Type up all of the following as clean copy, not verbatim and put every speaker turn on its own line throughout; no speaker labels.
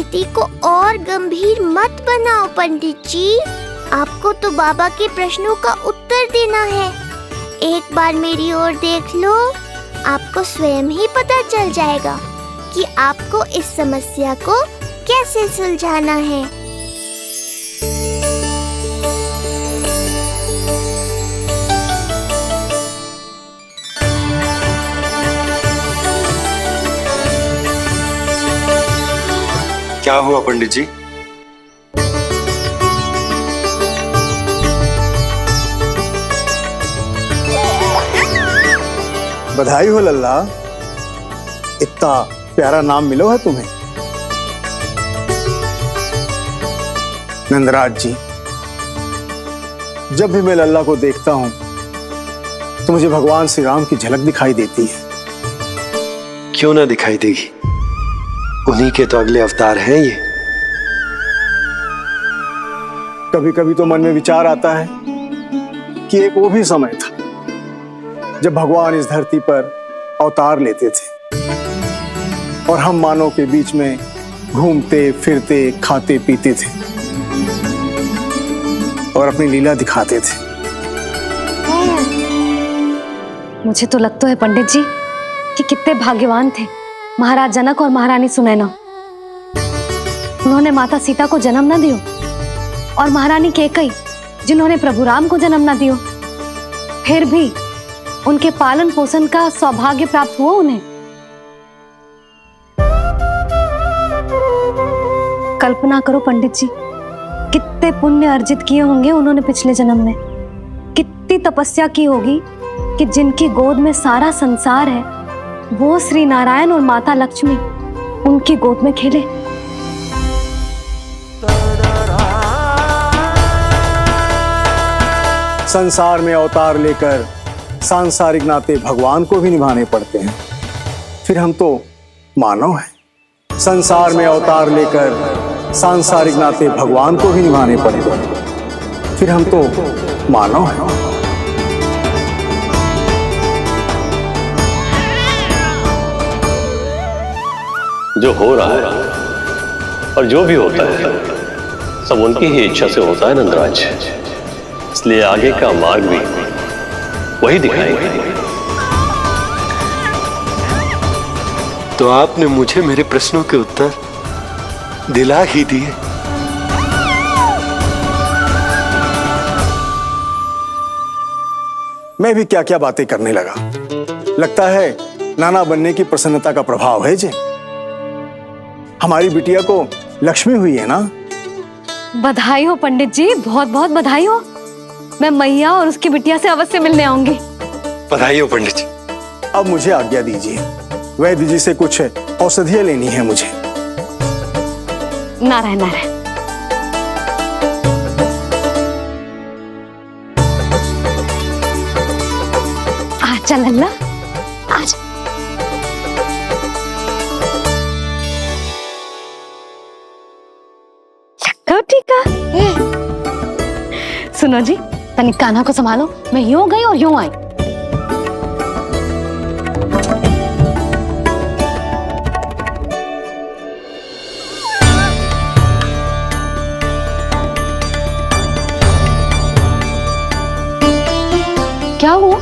स्थिति को और गंभीर मत बनाओ पंडित जी। आपको तो बाबा के प्रश्नों का उत्तर देना है। एक बार मेरी ओर देख लो, आपको स्वयं ही पता चल जाएगा कि आपको इस समस्या को कैसे सुलझाना है।
क्या हुआ पंडित जी?
बधाई हो लल्ला, इतना प्यारा नाम मिलो है तुम्हें। नंदराज जी, जब भी मैं लल्ला को देखता हूं तो मुझे भगवान श्री राम की झलक दिखाई देती है।
क्यों ना दिखाई देगी, उन्हीं के तो अगले अवतार हैं ये।
कभी कभी तो मन में विचार आता है कि एक वो भी समय था जब भगवान इस धरती पर अवतार लेते थे और हम मानव के बीच में घूमते फिरते खाते पीते थे और अपनी लीला दिखाते थे।
मुझे तो लगता है पंडित जी कि कितने भाग्यवान थे महाराज जनक और महारानी सुनैना। उन्होंने माता सीता को जन्म न दियो और महारानी कैकई जिन्होंने प्रभु राम को जन्म न दियो, फिर भी उनके पालन पोषण का सौभाग्य प्राप्त हुआ उन्हें। कल्पना करो पंडित जी, कितने पुण्य अर्जित किए होंगे उन्होंने पिछले जन्म में। कितनी तपस्या की होगी कि जिनकी गोद में सारा संसार है वो श्री नारायण और माता लक्ष्मी उनकी गोद में खेले।
संसार में अवतार लेकर सांसारिक नाते भगवान को भी निभाने पड़ते हैं, फिर हम तो मानव हैं। संसार में अवतार लेकर सांसारिक नाते भगवान को भी निभाने पड़ते हैं, फिर हम तो मानव हैं।
जो हो रहा है और जो भी होता है सब उनकी ही इच्छा से होता है नंदराज, इसलिए आगे का मार्ग भी वही दिखाएंगे।
तो आपने मुझे मेरे प्रश्नों के उत्तर दिला ही दिए।
मैं भी क्या क्या बातें करने लगा। लगता है नाना बनने की प्रसन्नता का प्रभाव है जे। हमारी बिटिया को लक्ष्मी हुई है ना।
बधाई हो पंडित जी, बहुत बहुत बधाई हो। मैं मैया और उसकी बिटिया से अवश्य मिलने आऊंगी।
बधाई हो पंडित जी।
अब मुझे आज्ञा दीजिए, वैद्य जी से कुछ औषधियां लेनी है मुझे।
नारायण नारायण। आजा लल्ला, आजा। टीका सुनो जी, तनिक कान्हा को संभालो। मैं यूं गई और यूं आई। क्या हुआ?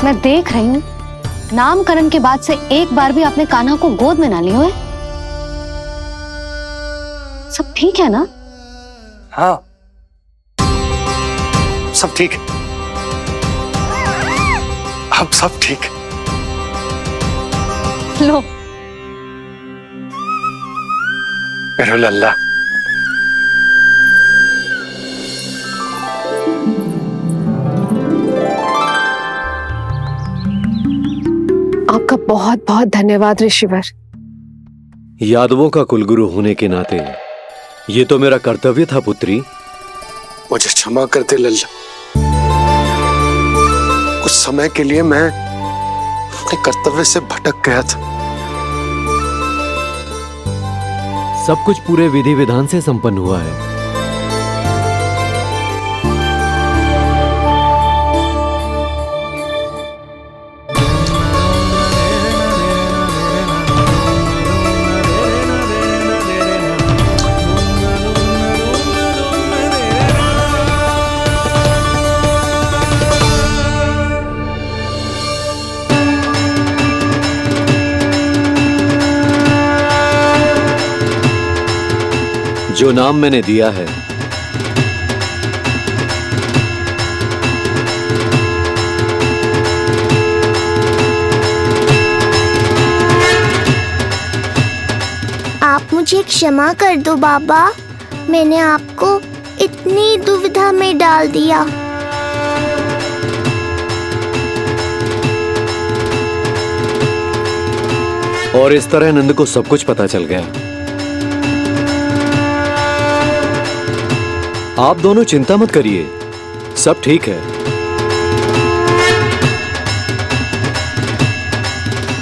मैं देख रही हूं नामकरण के बाद से एक बार भी आपने कान्हा को गोद में ना लिया है। सब ठीक है ना?
हाँ, सब ठीक है। अब सब ठीक।
लो
मेरा लल्ला।
आपका बहुत बहुत धन्यवाद ऋषिवर।
यादवों का कुलगुरु होने के नाते ये तो मेरा कर्तव्य था पुत्री।
मुझे क्षमा कर दे लल्ला, कुछ समय के लिए मैं अपने कर्तव्य से भटक गया था।
सब कुछ पूरे विधि विधान से संपन्न हुआ है। जो नाम मैंने दिया है,
आप मुझे क्षमा कर दो बाबा, मैंने आपको इतनी दुविधा में डाल दिया।
और इस तरह नंद को सब कुछ पता चल गया। आप दोनों चिंता मत करिए, सब ठीक है।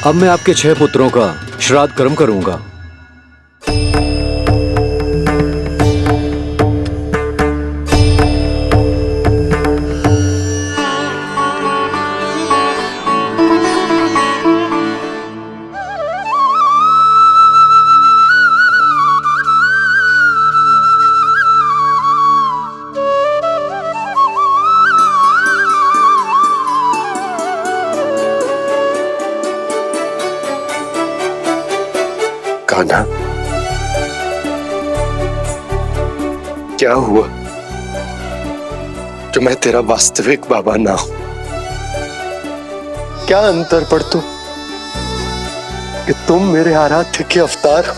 अब मैं आपके 6 पुत्रों का श्राद्ध कर्म करूंगा।
कान्हा, क्या हुआ जो मैं तेरा वास्तविक बाबा ना हूं? क्या अंतर पड़ तू कि तुम मेरे आराध्य के अवतार हो?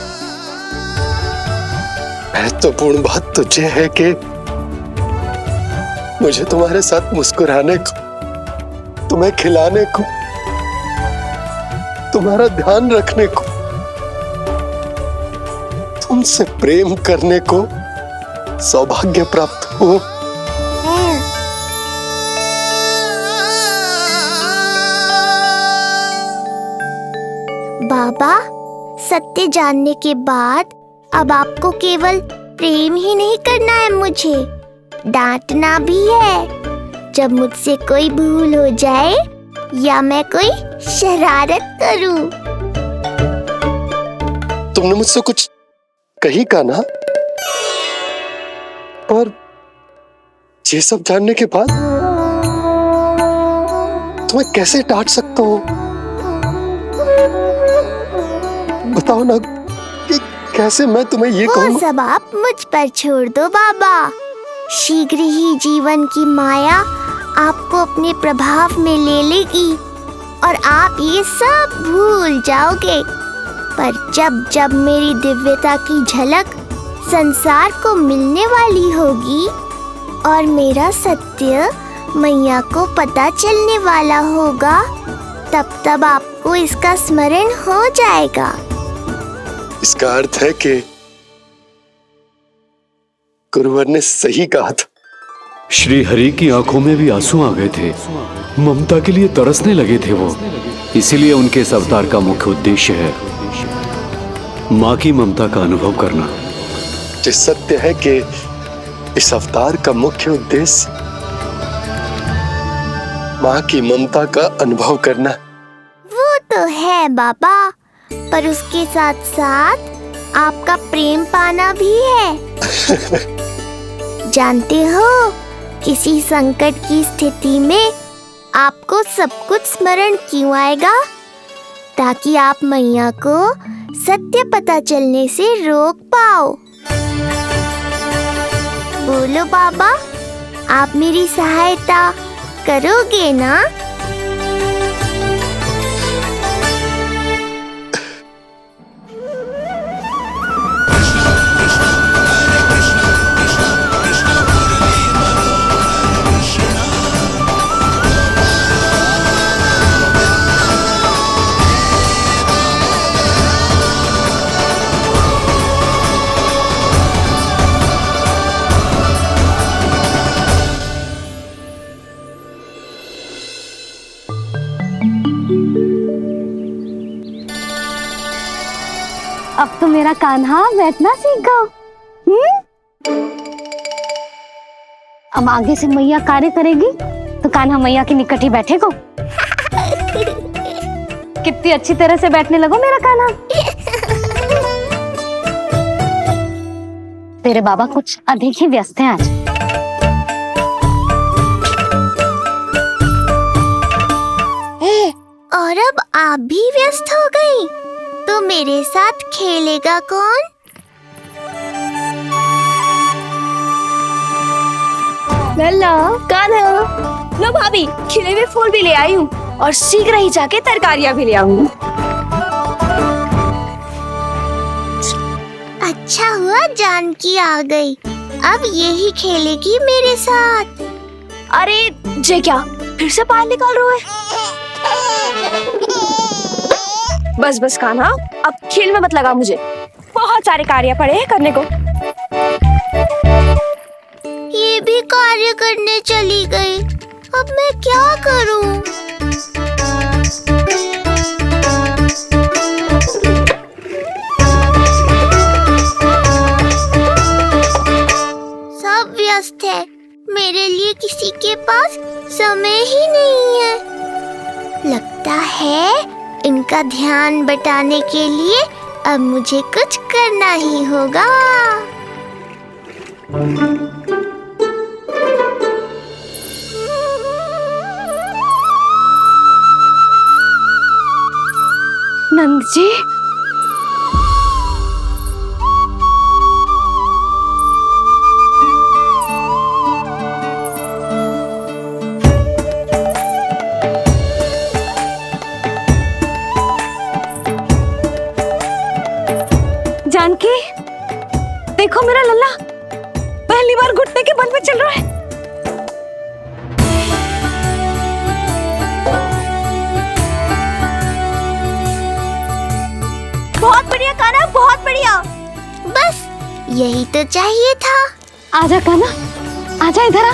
महत्वपूर्ण बात तुझे है कि मुझे तुम्हारे साथ मुस्कुराने को, तुम्हें खिलाने को, तुम्हारा ध्यान रखने को, तुमसे प्रेम करने को सौभाग्य प्राप्त हो।
बाबा, सत्य जानने के बाद अब आपको केवल प्रेम ही नहीं करना है, मुझे डांटना भी है जब मुझसे कोई भूल हो जाए या मैं कोई शरारत करूं।
तुमने मुझसे कुछ कही कान्हा, पर ये सब जानने के बाद तुम्हें कैसे डांट सकता हूं? बताओ ना कि कैसे मैं तुम्हें ये
वो
कहूंगा?
सब आप मुझ पर छोड़ दो बाबा। शीघ्र ही जीवन की माया आपको अपने प्रभाव में ले लेगी और आप ये सब भूल जाओगे। पर जब जब मेरी दिव्यता की झलक संसार को मिलने वाली होगी और मेरा सत्य मैया को पता चलने वाला होगा, तब तब आपको इसका स्मरण हो जाएगा।
इसका अर्थ है कि गुरुवर ने सही कहा था।
श्री हरि की आंखों में भी आंसू आ गए थे, ममता के लिए तरसने लगे थे वो। इसीलिए उनके इस अवतार का मुख्य उद्देश्य है माँ की ममता का अनुभव करना।
जो सत्य है कि इस अवतार का मुख्य उद्देश्य माँ की ममता का अनुभव करना।
वो तो है बाबा, पर उसके साथ साथ आपका प्रेम पाना भी है। जानते हो, किसी संकट की स्थिति में आपको सब कुछ स्मरण क्यों आएगा? ताकि आप मैया को सत्य पता चलने से रोक पाओ। बोलो बाबा, आप मेरी सहायता करोगे ना?
अब तो मेरा कान्हा बैठना सीख गया। अब आगे से मैया कार्य करेगी तो कान्हा मैया के निकट ही बैठेगा। कितनी अच्छी तरह से बैठने लगो मेरा कान्हा। तेरे बाबा कुछ अधिक ही व्यस्त हैं आज।
और अब आप भी व्यस्त हो गई, तो मेरे साथ खेलेगा कौन?
लल्ला कान्हा, लो भाभी, खिले हुए फूल भी ले आई हूँ और शीघ्र ही जाके तरकारियाँ भी ले आऊंगी।
अच्छा हुआ जानकी आ गई, अब यही खेलेगी मेरे साथ।
अरे जे क्या फिर से पायल निकाल रहे हो? बस बस कान्हा, अब खेल में मत लगा मुझे, बहुत सारे कार्य पड़े हैं करने को।
ये भी कार्य करने चली गई, अब मैं क्या करूं? सब व्यस्त है, मेरे लिए किसी के पास समय ही नहीं है। लगता है इनका ध्यान बटाने के लिए अब मुझे कुछ करना ही होगा।
नंद जी, जानकी, देखो मेरा लल्ला पहली बार घुटने के बल पे चल रहा है।
बहुत बढ़िया कान्हा, बहुत बढ़िया।
बस यही तो चाहिए था।
आजा कान्हा, आजा इधर आ,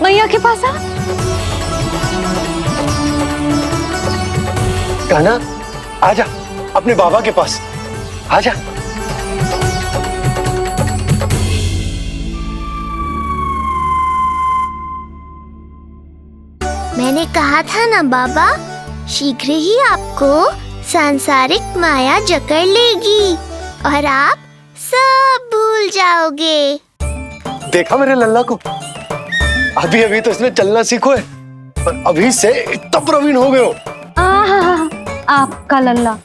मैया के पास आ।
कान्हा, आजा अपने बाबा के पास, आजा।
मैंने कहा था ना बाबा, शीघ्र ही आपको सांसारिक माया जकड़ लेगी और आप सब भूल जाओगे।
देखा मेरे लल्ला को, अभी अभी तो इसने चलना सीखो है और अभी से इतना प्रवीण हो गए हो।
आपका लल्ला,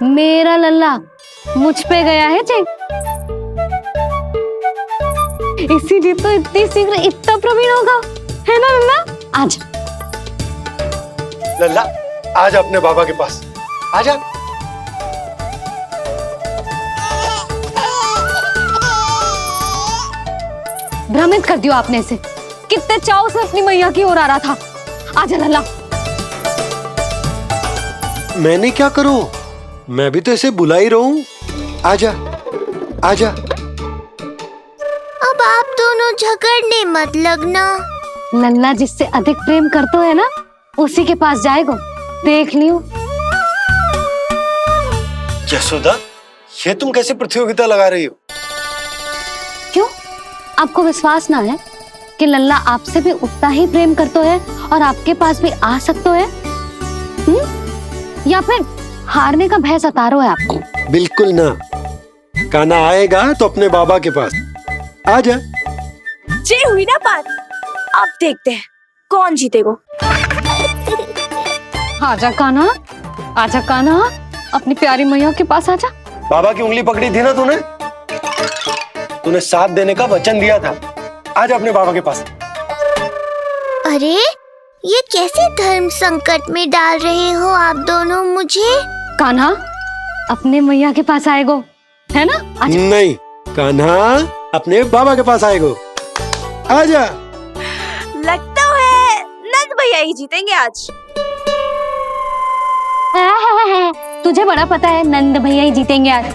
मेरा लल्ला मुझ पे गया है चेक, इसीलिए तो इतनी शीघ्र इतना प्रवीण होगा, है ना लल्ला? आज
लल्ला, आजा अपने बाबा के पास, आजा।
भ्रमित कर दियो आपने इसे, कितने चाव से अपनी मैया की ओर आ रहा था। आजा लल्ला।
मैंने क्या करूं? मैं भी तो इसे बुला ही रहा हूं। आजा, आजा।
अब आप दोनों झगड़ने मत लगना।
लल्ला जिससे अधिक प्रेम करते है ना, उसी के पास जाएगो, देख लियो।
यशोदा, ये तुम कैसे प्रतियोगिता लगा रही हो?
क्यों, आपको विश्वास ना है कि लल्ला आपसे भी उतना ही प्रेम करते है और आपके पास भी आ सकते है? या फिर हारने का भय सता रहा है आपको?
बिल्कुल ना, कान्हा आएगा तो अपने बाबा के पास। आजा।
जे हुई ना बात, अब देखते हैं कौन जीतेगा।
आजा कान्हा, आजा कान्हा, अपनी प्यारी मैया के पास आजा।
बाबा की उंगली पकड़ी थी ना तूने साथ देने का वचन दिया था। आजा अपने बाबा के पास।
अरे ये कैसे धर्म संकट में डाल रहे हो आप दोनों मुझे?
कान्हा अपने मैया के पास आएगो, है ना? आजा।
नहीं, कान्हा अपने बाबा के पास आएगो। आजा।
लगता है नंद भैया ही जीतेंगे आज।
तुझे बड़ा पता है नंद भैया ही जीतेंगे आज।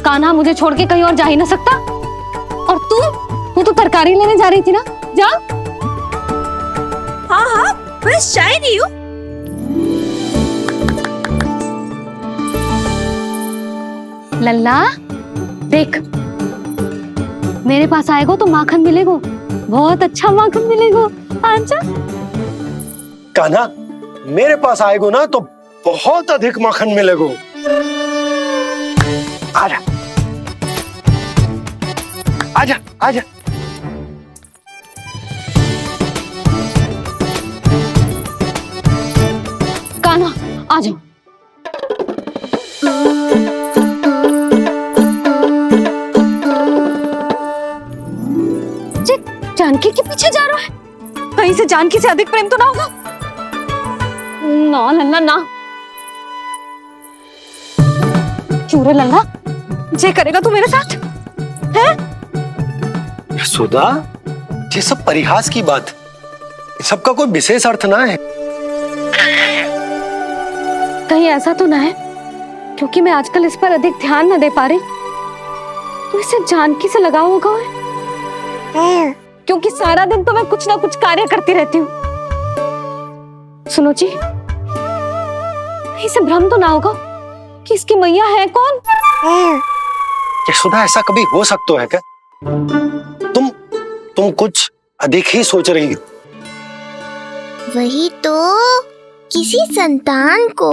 कान्हा मुझे छोड़ के कहीं और जा ही ना सकता। और तू तो तरकारी लेने जा रही थी ना, जा।
हाँ हाँ, बस जा ही रही हूँ।
लल्ला देख, मेरे पास आएगो तो माखन मिलेगो, बहुत अच्छा माखन मिलेगो। आजा।
कान्हा, मेरे पास आएगो ना तो बहुत अधिक माखन मिलेगो। आजा, आजा, आजा।
कान्हा आ जाओ। जानकी के पीछे जा रहा है? कहीं से जानकी से अधिक प्रेम तो ना होगा? ना लल्ला ना। क्यों रे लल्ला, जे करेगा तू मेरे साथ है?
यशोदा, ये सब परिहास की बात, सबका कोई विशेष अर्थ ना है।
कहीं ऐसा तो ना है क्योंकि मैं आजकल इस पर अधिक ध्यान न दे पा रही तो इसे जानकी से लगाव होगा है? क्योंकि सारा दिन तो मैं कुछ ना कुछ कार्य करती रहती हूँ। सुनो जी, इसे भ्रम तो ना होगा कि इसकी मैया है कौन?
यशोदा, ऐसा कभी हो सकता है क्या? तुम कुछ अधिक ही सोच रही हो।
वही तो, किसी संतान को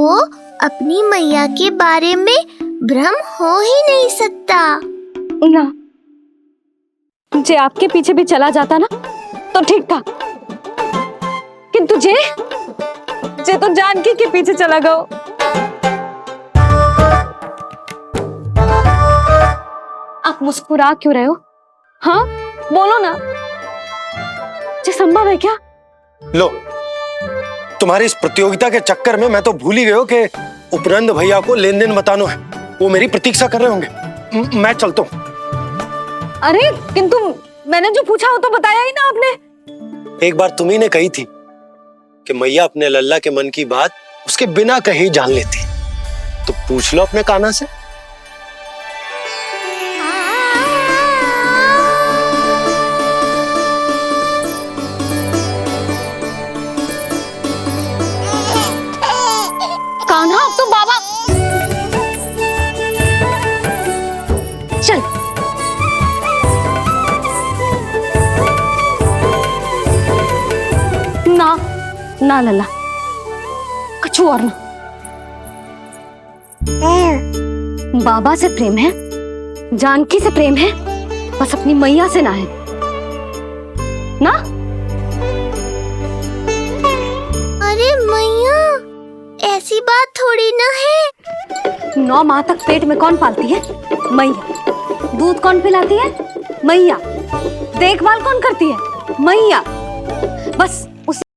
अपनी मैया के बारे में भ्रम हो ही नहीं सकता।
ना, जे आपके पीछे भी चला जाता ना तो ठीक था, किंतु जे तो जानकी के पीछे चला गया। आप मुस्कुरा क्यों रहे हो? हाँ बोलो ना, ये संभव है क्या?
लो, तुम्हारी इस प्रतियोगिता के चक्कर में मैं तो भूल ही गया कि उपनंद भैया को लेन देन बताना है। वो मेरी प्रतीक्षा कर रहे होंगे। मैं चलता हूँ।
अरे किंतु मैंने जो पूछा वो तो बताया ही ना आपने।
एक बार तुम्ही ने कही थी कि मैया अपने लल्ला के मन की बात उसके बिना कहीं जान लेती, तो पूछ लो अपने कान्हा से।
कान्हा, अब तो बाबा चल। ना ना लल्ला, कुछ और ना। बाबा से प्रेम है, जानकी से प्रेम है, बस अपनी मैया से ना है ना।
अरे मैया, ऐसी बात थोड़ी ना है।
9 माह तक पेट में कौन पालती है? मैया। दूध कौन पिलाती है? मैया। देखभाल कौन करती है? मैया। बस